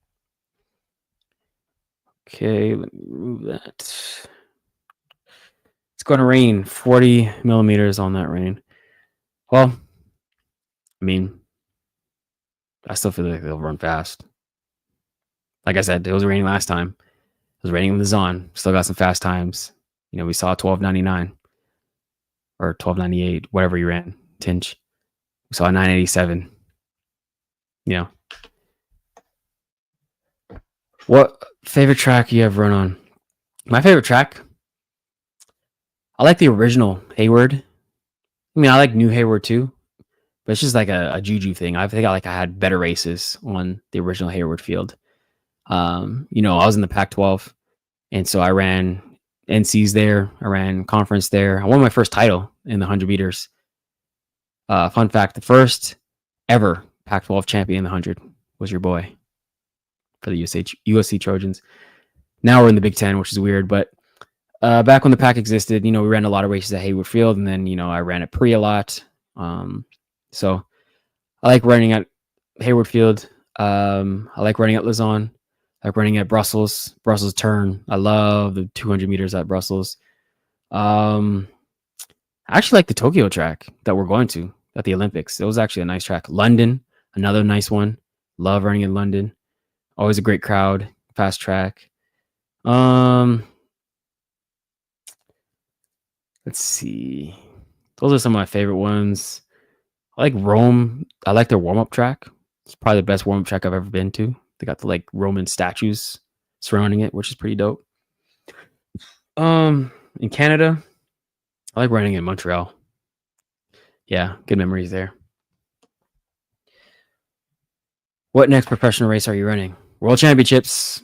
Okay, let me remove that. It's going to rain 40 millimeters on that rain. Well, I mean, I still feel like they'll run fast. Like I said, it was raining last time. It was raining in the Zon. Still got some fast times. You know, we saw 12.99 or 12.98, whatever you ran, Tinch. We saw 9.87. You know. What favorite track you have run on? My favorite track, I like the original Hayward. I mean, I like new Hayward too, but it's just like a juju thing. I think I had better races on the original Hayward field. You know, I was in the Pac-12, and so I ran NCs there. I ran conference there. I won my first title in the 100 meters. Fun fact, the first ever Pac-12 champion in the 100 was your boy for the USC Trojans. Now we're in the Big Ten, which is weird, but back when the Pac existed, you know, we ran a lot of races at Hayward Field, and then, you know, I ran at Pre a lot. So I like running at Hayward Field. I like running at Lausanne. I like running at Brussels Turn. I love the 200 meters at Brussels. I actually like the Tokyo track that we're going to at the Olympics. It was actually a nice track. London, another nice one. Love running in London. Always a great crowd. Fast track. Let's see. Those are some of my favorite ones. I like Rome. I like their warm-up track. It's probably the best warm-up track I've ever been to. They got the like Roman statues surrounding it, which is pretty dope. In Canada, I like running in Montreal. Yeah, good memories there. What next professional race are you running? World Championships.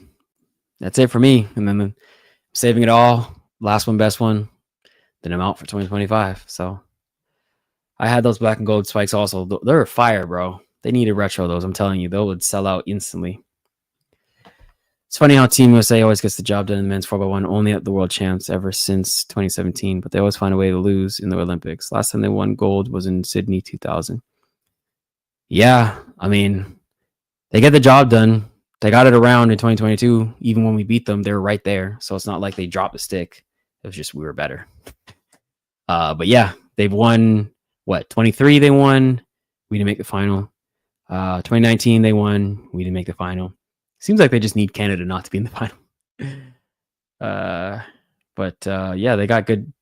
That's it for me. And then I'm saving it all. Last one, best one. Then I'm out for 2025. So I had those black and gold spikes also. They're fire, bro. They need to retro those. I'm telling you, they would sell out instantly. It's funny how Team USA always gets the job done in the men's 4x1, only at the world champs ever since 2017, but they always find a way to lose in the Olympics. Last time they won gold was in Sydney 2000. Yeah, I mean, they get the job done. They got it around in 2022. Even when we beat them, they were right there. So it's not like they dropped a stick. It was just we were better. But yeah, they've won, what, 23 they won. We didn't make the final. 2019 they won. We didn't make the final. Seems like they just need Canada not to be in the final. Yeah, they got good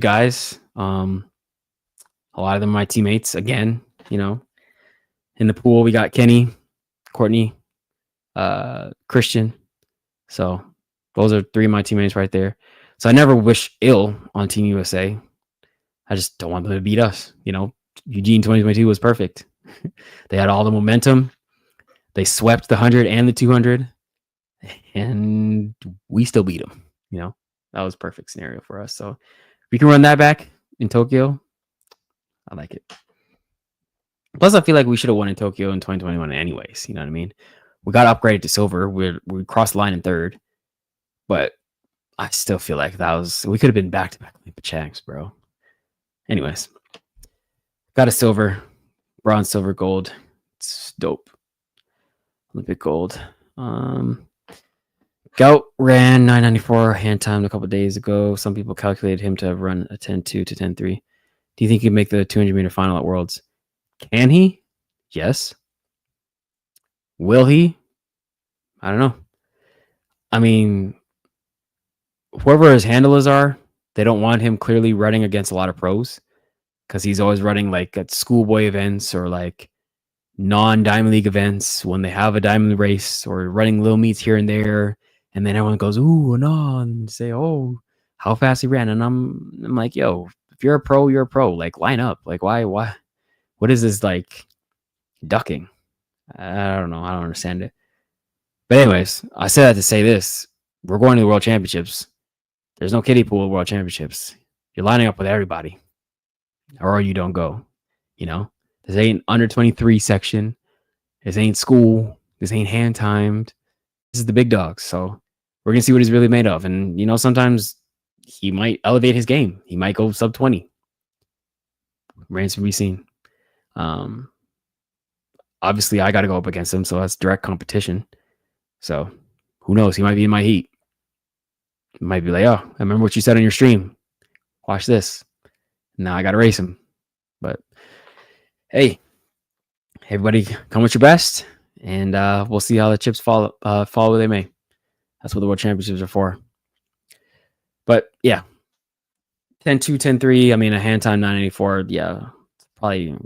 guys. A lot of them are my teammates. Again, you know, in the pool we got Kenny, Courtney, Christian. So those are three of my teammates right there. So I never wish ill on Team USA. I just don't want them to beat us. You know, Eugene 2022 was perfect. They had all the momentum. They swept the 100 and the 200, and we still beat them. You know, that was a perfect scenario for us. So if we can run that back in Tokyo, I like it. Plus, I feel like we should have won in Tokyo in 2021 anyways. You know what I mean? We got upgraded to silver. We crossed the line in third, but I still feel like we could have been back to back Pachanks, bro. Anyways, got a silver, bronze, silver, gold. It's dope. Olympic gold. Gout ran 994 hand timed a couple days ago. Some people calculated him to run a 10.2 to 10.3. Do you think he'd make the 200-meter final at Worlds? Can he? Yes. Will he? I don't know. I mean, whoever his handlers are, they don't want him clearly running against a lot of pros because he's always running like at schoolboy events or like non-Diamond League events when they have a diamond race or running little meets here and there. And then everyone goes, ooh, no, and say, oh, how fast he ran. And I'm like, yo, if you're a pro, you're a pro. Like, line up. Like, why? What is this, like, ducking? I don't know. I don't understand it. But anyways, I said that to say this. We're going to the World Championships. There's no kiddie pool at World Championships. You're lining up with everybody. Or you don't go. You know? This ain't under 23 section. This ain't school. This ain't hand timed. This is the big dogs. So we're going to see what he's really made of. And, you know, sometimes he might elevate his game. He might go sub 20. Remains to be seen. Obviously, I got to go up against him. So that's direct competition. So who knows? He might be in my heat. He might be like, oh, I remember what you said on your stream. Watch this. Now I got to race him. But hey, everybody come with your best. And we'll see how the chips fall where they may. That's what the World Championships are for. But yeah, 10.2, 10.3. I mean, a hand time 984. Yeah, probably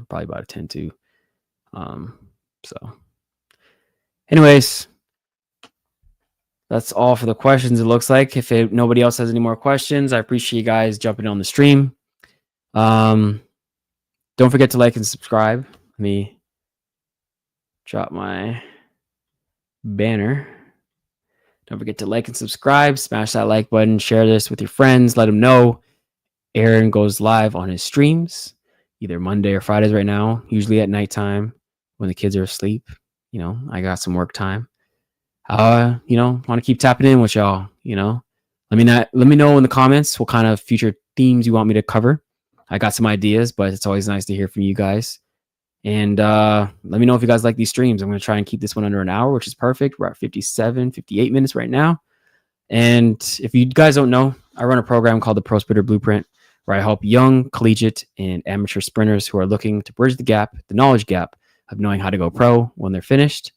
about a 10.2. So, anyways, that's all for the questions. It looks like if nobody else has any more questions, I appreciate you guys jumping on the stream. Don't forget to like and subscribe. Let me drop my banner. Don't forget to like and subscribe. Smash that like button. Share this with your friends. Let them know Aaron goes live on his streams either Monday or Fridays right now, usually at nighttime when the kids are asleep. You know, I got some work time. You know, want to keep tapping in with y'all. You know, let me know in the comments what kind of future themes you want me to cover. I got some ideas, but it's always nice to hear from you guys. And let me know if you guys like these streams. I'm going to try and keep this one under an hour, which is perfect. We're at 57, 58 minutes right now. And if you guys don't know, I run a program called the Pro Sprinter Blueprint, where I help young collegiate and amateur sprinters who are looking to bridge the gap, the knowledge gap of knowing how to go pro when they're finished.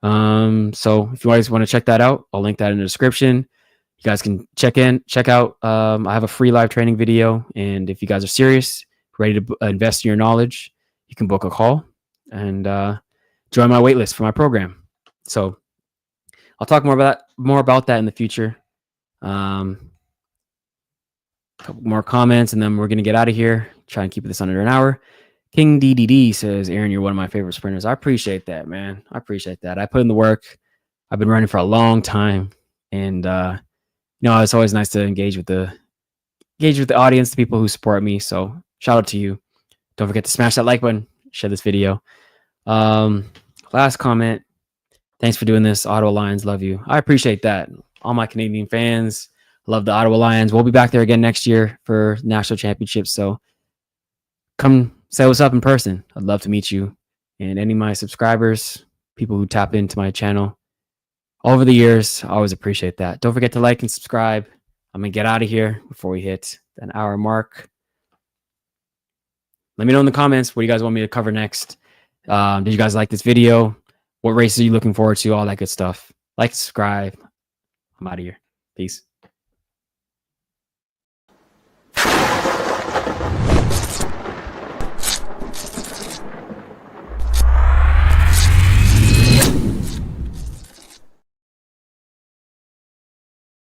So if you guys want to check that out, I'll link that in the description. You guys can check out. I have a free live training video. And if you guys are serious, ready to invest in your knowledge, you can book a call and join my waitlist for my program. So I'll talk more about that in the future. A couple more comments, and then we're going to get out of here. Try and keep this under an hour. King DDD says, Aaron, you're one of my favorite sprinters. I appreciate that, man. I appreciate that. I put in the work. I've been running for a long time. And, you know, it's always nice to engage with the audience, the people who support me. So shout out to you. Don't forget to smash that like button, share this video. Last comment. Thanks for doing this. Ottawa Lions, love you. I appreciate that. All my Canadian fans, love the Ottawa Lions. We'll be back there again next year for national championships. So come say what's up in person. I'd love to meet you. And any of my subscribers, people who tap into my channel over the years, I always appreciate that. Don't forget to like and subscribe. I'm going to get out of here before we hit an hour mark. Let me know in the comments what you guys want me to cover next. Did you guys like this video? What races are you looking forward to? All that good stuff. Like, subscribe. I'm out of here. Peace.